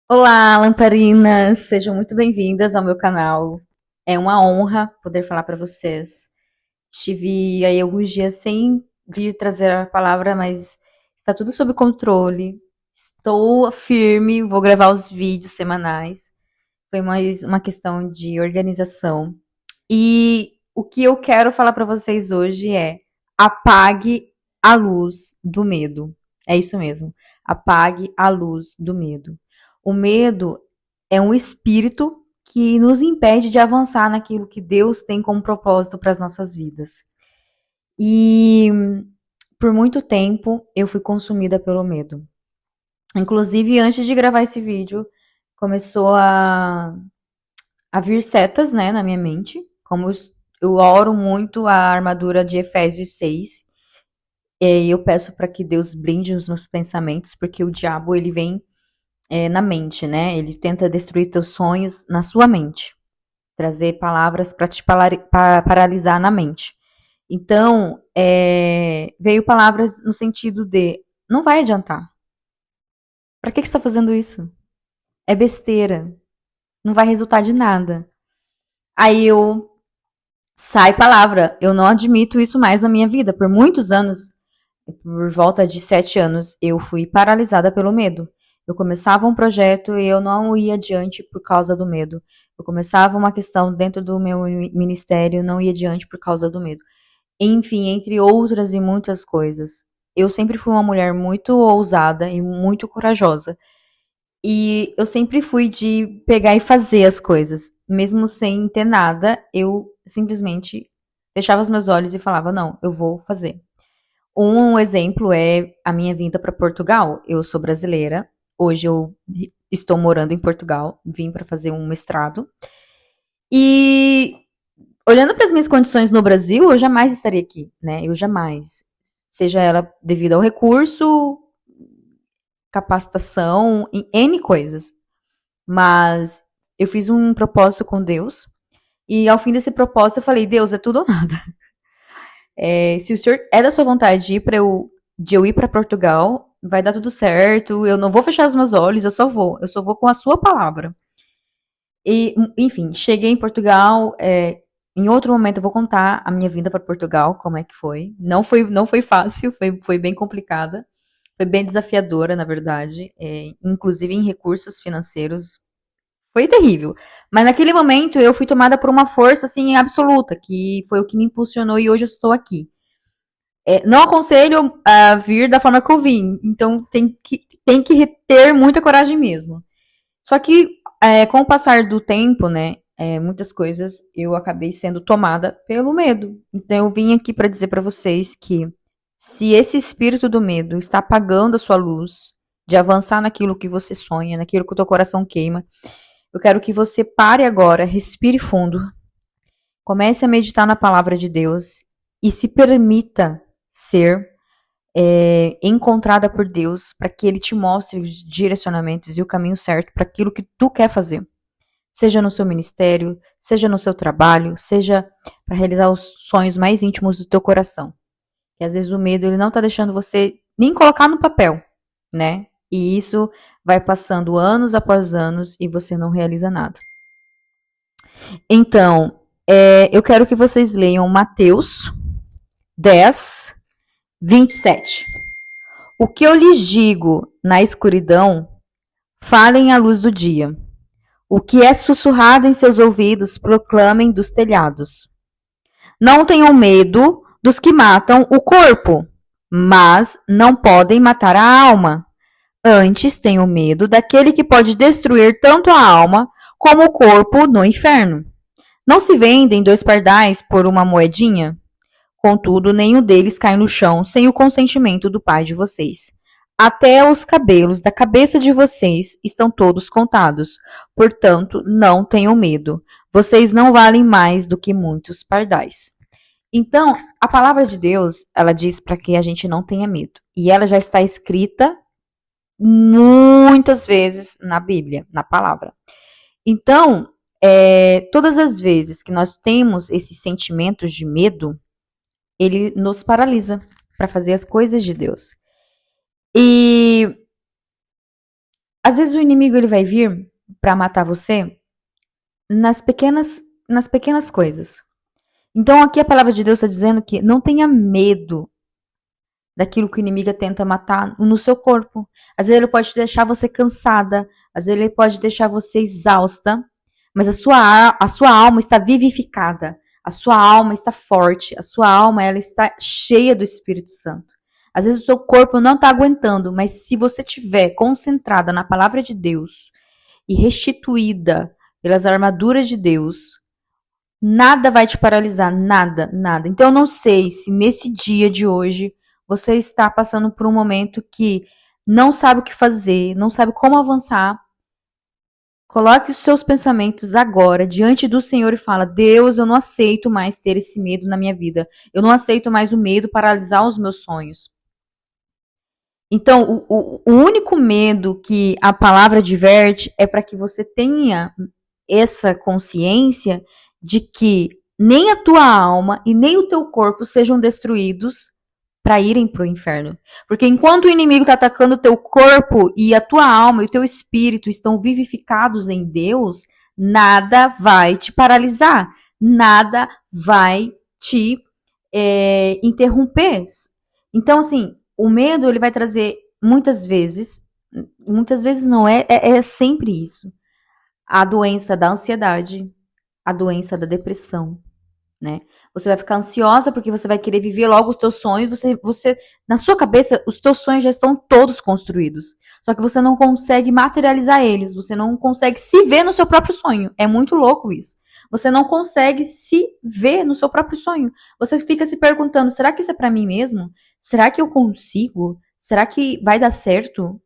Olá, lamparinas! Sejam muito bem-vindas ao meu canal. É uma honra poder falar para vocês. Estive aí alguns dias sem vir trazer a palavra, mas está tudo sob controle. Estou firme, vou gravar os vídeos semanais. Foi mais uma questão de organização. E o que eu quero falar para vocês hoje é: apague a luz do medo. É isso mesmo. Apague a luz do medo. O medo é um espírito que nos impede de avançar naquilo que Deus tem como propósito para as nossas vidas. E por muito tempo eu fui consumida pelo medo. Inclusive, antes de gravar esse vídeo, começou a vir setas, né, na minha mente. Como eu oro muito a armadura de Efésios 6. E eu peço para que Deus blinde os meus pensamentos, porque o diabo ele vem na mente, né? Ele tenta destruir teus sonhos na sua mente, trazer palavras para te paralisar na mente. Então, veio palavras no sentido de não vai adiantar. Para que você está fazendo isso? É besteira. Não vai resultar de nada. Aí eu sai palavra. Eu não admito isso mais na minha vida. Por muitos anos, por volta de 7 anos, eu fui paralisada pelo medo. Eu começava um projeto e eu não ia adiante por causa do medo. Eu começava uma questão dentro do meu ministério e não ia adiante por causa do medo. Enfim, entre outras e muitas coisas. Eu sempre fui uma mulher muito ousada e muito corajosa. E eu sempre fui de pegar e fazer as coisas. Mesmo sem ter nada, eu simplesmente fechava os meus olhos e falava: não, eu vou fazer. Um exemplo é a minha vinda para Portugal. Eu sou brasileira. Hoje eu estou morando em Portugal. Vim para fazer um mestrado. E olhando para as minhas condições no Brasil, eu jamais estaria aqui, né? Eu jamais. Seja ela devido ao recurso, capacitação, em N coisas. Mas eu fiz um propósito com Deus. E ao fim desse propósito, eu falei: Deus, é tudo ou nada. Se o senhor é da sua vontade de eu ir para Portugal, vai dar tudo certo. Eu não vou fechar os meus olhos, eu só vou. Eu só vou com a sua palavra. E, enfim, cheguei em Portugal. Em outro momento eu vou contar a minha vinda para Portugal, como é que foi. Não foi fácil, foi bem complicada. Foi bem desafiadora, na verdade. Inclusive em recursos financeiros. Foi terrível. Mas naquele momento eu fui tomada por uma força assim absoluta, que foi o que me impulsionou e hoje eu estou aqui. Não aconselho a vir da forma que eu vim. Então tem que ter muita coragem mesmo. Só que com o passar do tempo, né, muitas coisas eu acabei sendo tomada pelo medo. Então eu vim aqui para dizer para vocês que se esse espírito do medo está apagando a sua luz de avançar naquilo que você sonha, naquilo que o teu coração queima, eu quero que você pare agora, respire fundo, comece a meditar na palavra de Deus e se permita ser encontrada por Deus para que Ele te mostre os direcionamentos e o caminho certo para aquilo que tu quer fazer. Seja no seu ministério, seja no seu trabalho, seja para realizar os sonhos mais íntimos do teu coração. E às vezes o medo ele não está deixando você nem colocar no papel, né? E isso vai passando anos após anos e você não realiza nada. Então, eu quero que vocês leiam Mateus 10, 27. O que eu lhes digo na escuridão, falem à luz do dia. O que é sussurrado em seus ouvidos, proclamem dos telhados. Não tenham medo dos que matam o corpo, mas não podem matar a alma. Antes, tenham medo daquele que pode destruir tanto a alma como o corpo no inferno. Não se vendem 2 pardais por uma moedinha? Contudo, nenhum deles cai no chão sem o consentimento do Pai de vocês. Até os cabelos da cabeça de vocês estão todos contados. Portanto, não tenham medo. Vocês não valem mais do que muitos pardais. Então, a palavra de Deus, ela diz para que a gente não tenha medo. E ela já está escrita muitas vezes na Bíblia, na palavra. Então, todas as vezes que nós temos esses sentimentos de medo, ele nos paralisa para fazer as coisas de Deus. E às vezes o inimigo ele vai vir para matar você nas pequenas coisas. Então aqui a palavra de Deus está dizendo que não tenha medo daquilo que o inimigo tenta matar no seu corpo. Às vezes ele pode deixar você cansada, às vezes ele pode deixar você exausta, mas a sua alma está vivificada, a sua alma está forte, a sua alma ela está cheia do Espírito Santo. Às vezes o seu corpo não está aguentando, mas se você estiver concentrada na palavra de Deus e restituída pelas armaduras de Deus, nada vai te paralisar, nada, nada. Então eu não sei se nesse dia de hoje você está passando por um momento que não sabe o que fazer, não sabe como avançar. Coloque os seus pensamentos agora diante do Senhor e fala: Deus, eu não aceito mais ter esse medo na minha vida. Eu não aceito mais o medo paralisar os meus sonhos. Então, o único medo que a palavra adverte é para que você tenha essa consciência de que nem a tua alma e nem o teu corpo sejam destruídos para irem para o inferno. Porque enquanto o inimigo está atacando o teu corpo e a tua alma e o teu espírito estão vivificados em Deus, nada vai te paralisar, nada vai te interromper. Então, assim, o medo ele vai trazer muitas vezes não, é sempre isso. A doença da ansiedade, a doença da depressão, né? Você vai ficar ansiosa porque você vai querer viver logo os teus sonhos, você na sua cabeça os teus sonhos já estão todos construídos. Só que você não consegue materializar eles, você não consegue se ver no seu próprio sonho. É muito louco isso. Você não consegue se ver no seu próprio sonho. Você fica se perguntando: será que isso é para mim mesmo? Será que eu consigo? Será que vai dar certo?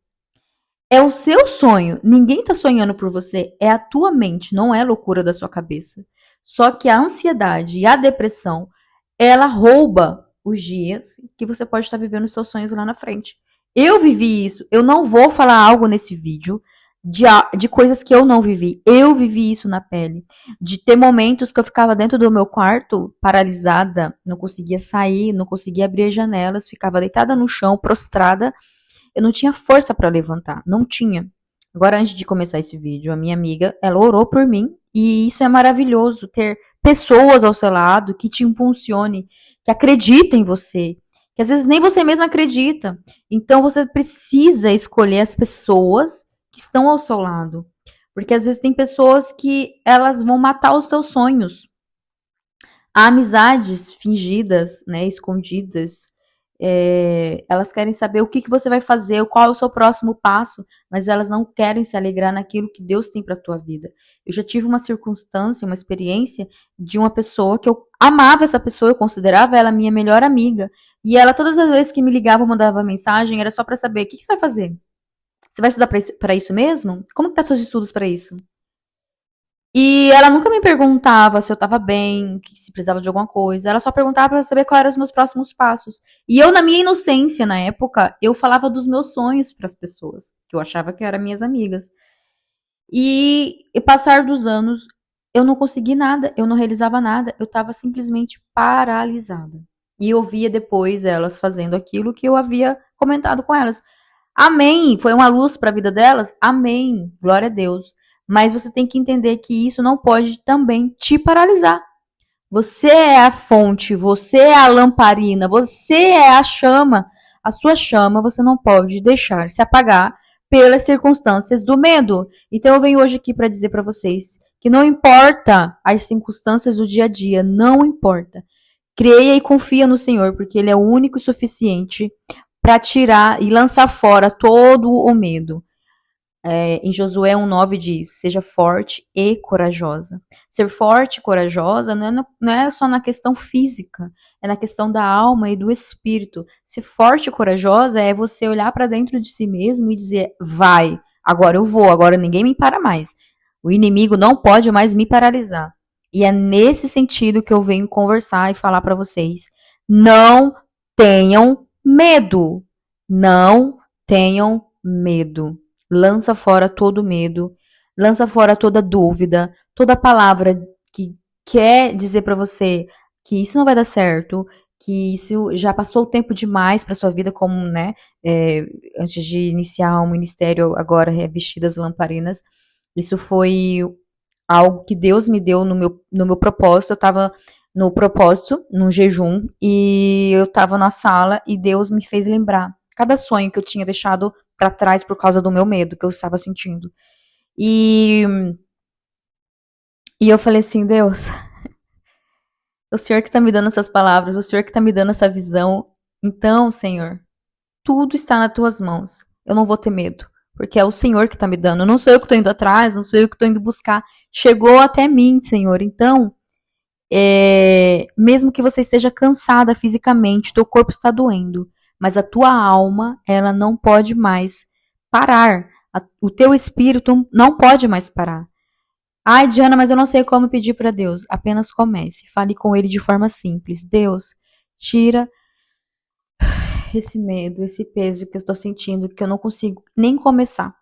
É o seu sonho. Ninguém tá sonhando por você. É a tua mente, não é loucura da sua cabeça. Só que a ansiedade e a depressão, ela rouba os dias que você pode estar vivendo os seus sonhos lá na frente. Eu vivi isso. Eu não vou falar algo nesse vídeo de coisas que eu não vivi. Eu vivi isso na pele. De ter momentos que eu ficava dentro do meu quarto, paralisada, não conseguia sair, não conseguia abrir as janelas, ficava deitada no chão, prostrada. Eu não tinha força para levantar, não tinha. Agora, antes de começar esse vídeo, a minha amiga, ela orou por mim, e isso é maravilhoso, ter pessoas ao seu lado que te impulsione, que acreditem em você, que às vezes nem você mesma acredita. Então, você precisa escolher as pessoas que estão ao seu lado, porque às vezes tem pessoas que elas vão matar os teus sonhos. Há amizades fingidas, né, escondidas, elas querem saber o que você vai fazer, qual é o seu próximo passo, mas elas não querem se alegrar naquilo que Deus tem para a tua vida. Eu já tive uma circunstância, uma experiência de uma pessoa que eu amava essa pessoa, eu considerava ela minha melhor amiga, e ela todas as vezes que me ligava ou mandava mensagem era só para saber: o que você vai fazer? Você vai estudar para isso mesmo? Como que tá seus estudos para isso? E ela nunca me perguntava se eu tava bem, se precisava de alguma coisa. Ela só perguntava pra saber quais eram os meus próximos passos. E eu, na minha inocência, na época, eu falava dos meus sonhos pras pessoas, que eu achava que eram minhas amigas. E passar dos anos, eu não consegui nada, eu não realizava nada, eu tava simplesmente paralisada. E eu via depois elas fazendo aquilo que eu havia comentado com elas. Amém! Foi uma luz para a vida delas? Amém! Glória a Deus. Mas você tem que entender que isso não pode também te paralisar. Você é a fonte, você é a lamparina, você é a chama. A sua chama você não pode deixar se apagar pelas circunstâncias do medo. Então eu venho hoje aqui para dizer para vocês que não importa as circunstâncias do dia a dia, não importa. Creia e confia no Senhor, porque Ele é o único e suficiente para tirar e lançar fora todo o medo. Em Josué 1,9 diz: seja forte e corajosa. Ser forte e corajosa não é só na questão física, é na questão da alma e do espírito. Ser forte e corajosa é você olhar para dentro de si mesmo e dizer: vai, agora eu vou, agora ninguém me para mais. O inimigo não pode mais me paralisar. E é nesse sentido que eu venho conversar e falar para vocês: não tenham medo. Não tenham medo. Lança fora todo medo, lança fora toda dúvida, toda palavra que quer dizer para você que isso não vai dar certo, que isso já passou o tempo demais para sua vida, como, né, antes de iniciar o ministério, agora revestidas lamparinas. Isso foi algo que Deus me deu no meu propósito. Eu estava no propósito, num jejum, e eu estava na sala e Deus me fez lembrar cada sonho que eu tinha deixado para trás por causa do meu medo que eu estava sentindo. E, e eu falei assim, Deus, o Senhor que está me dando essas palavras, o Senhor que está me dando essa visão. Então, Senhor, tudo está nas tuas mãos. Eu não vou ter medo, porque é o Senhor que está me dando. Não sou eu que estou indo atrás, não sou eu que estou indo buscar. Chegou até mim, Senhor. Então, mesmo que você esteja cansada fisicamente, teu corpo está doendo, mas a tua alma, ela não pode mais parar. O teu espírito não pode mais parar. Ai, Diana, mas eu não sei como pedir para Deus. Apenas comece. Fale com Ele de forma simples. Deus, tira esse medo, esse peso que eu estou sentindo, que eu não consigo nem começar.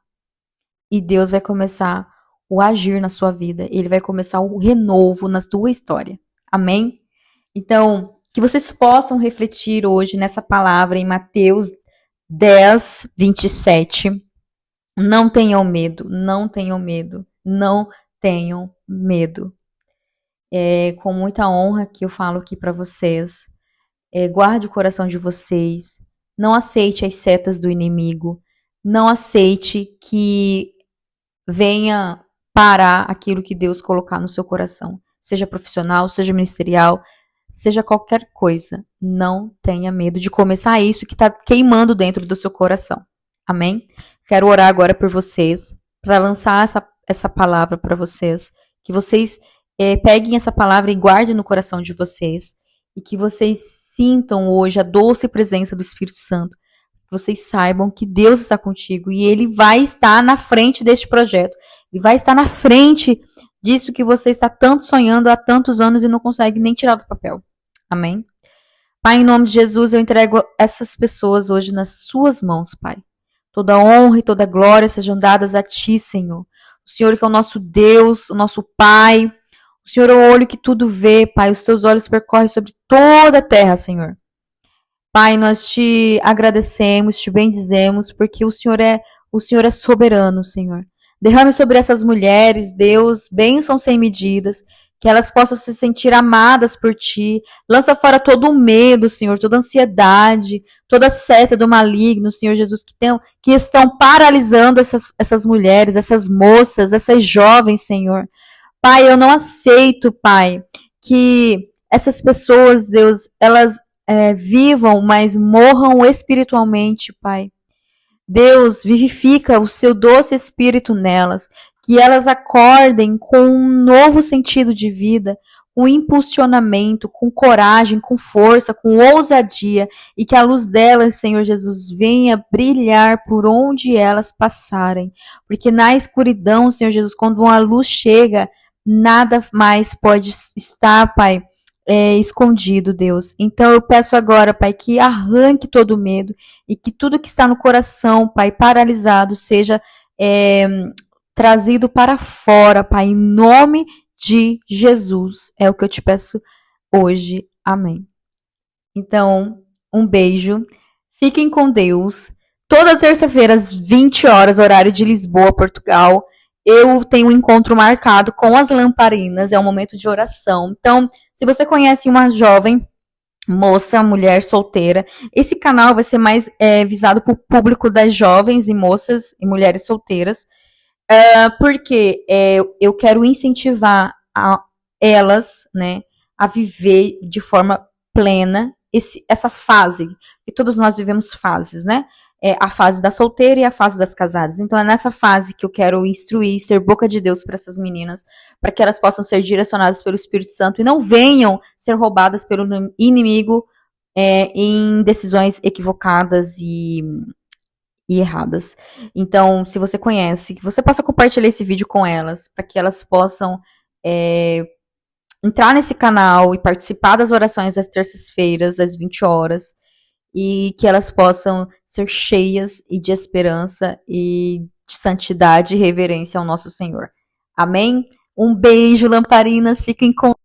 E Deus vai começar o agir na sua vida. Ele vai começar o renovo na sua história. Amém? Então, que vocês possam refletir hoje nessa palavra em Mateus 10, 27. Não tenham medo, não tenham medo, não tenham medo. É com muita honra que eu falo aqui para vocês. Guarde o coração de vocês. Não aceite as setas do inimigo. Não aceite que venha parar aquilo que Deus colocar no seu coração. Seja profissional, seja ministerial, seja qualquer coisa. Não tenha medo de começar isso que está queimando dentro do seu coração. Amém? Quero orar agora por vocês, para lançar essa palavra para vocês. Que vocês peguem essa palavra e guardem no coração de vocês. E que vocês sintam hoje a doce presença do Espírito Santo. Que vocês saibam que Deus está contigo e Ele vai estar na frente deste projeto. Ele vai estar na frente disso que você está tanto sonhando há tantos anos e não consegue nem tirar do papel. Amém? Pai, em nome de Jesus, eu entrego essas pessoas hoje nas suas mãos, Pai. Toda honra e toda glória sejam dadas a Ti, Senhor. O Senhor que é o nosso Deus, o nosso Pai. O Senhor é o olho que tudo vê, Pai. Os Teus olhos percorrem sobre toda a terra, Senhor. Pai, nós Te agradecemos, Te bendizemos, porque o Senhor é soberano, Senhor. Derrame sobre essas mulheres, Deus, bênçãos sem medidas, que elas possam se sentir amadas por Ti. Lança fora todo o medo, Senhor, toda a ansiedade, toda a seta do maligno, Senhor Jesus, que estão paralisando essas mulheres, essas moças, essas jovens, Senhor. Pai, eu não aceito, Pai, que essas pessoas, Deus, elas vivam, mas morram espiritualmente, Pai. Deus, vivifica o seu doce espírito nelas, que elas acordem com um novo sentido de vida, com impulsionamento, com coragem, com força, com ousadia, e que a luz delas, Senhor Jesus, venha brilhar por onde elas passarem. Porque na escuridão, Senhor Jesus, quando uma luz chega, nada mais pode estar, Pai, escondido, Deus. Então eu peço agora, Pai, que arranque todo o medo e que tudo que está no coração, Pai, paralisado, seja trazido para fora, Pai, em nome de Jesus. É o que eu te peço hoje. Amém. Então, um beijo. Fiquem com Deus. Toda terça-feira, às 20 horas, horário de Lisboa, Portugal, eu tenho um encontro marcado com as lamparinas, é um momento de oração. Então, se você conhece uma jovem, moça, mulher solteira, esse canal vai ser mais visado para o público das jovens e moças e mulheres solteiras, porque eu quero incentivar elas, né, a viver de forma plena essa fase, e todos nós vivemos fases, né? A fase da solteira e a fase das casadas. Então é nessa fase que eu quero instruir, ser boca de Deus para essas meninas, para que elas possam ser direcionadas pelo Espírito Santo e não venham ser roubadas pelo inimigo em decisões equivocadas e erradas. Então, se você conhece, que você possa compartilhar esse vídeo com elas, para que elas possam entrar nesse canal e participar das orações das terças-feiras, às 20 horas, e que elas possam ser cheias e de esperança e de santidade e reverência ao nosso Senhor. Amém? Um beijo, lamparinas. Fiquem com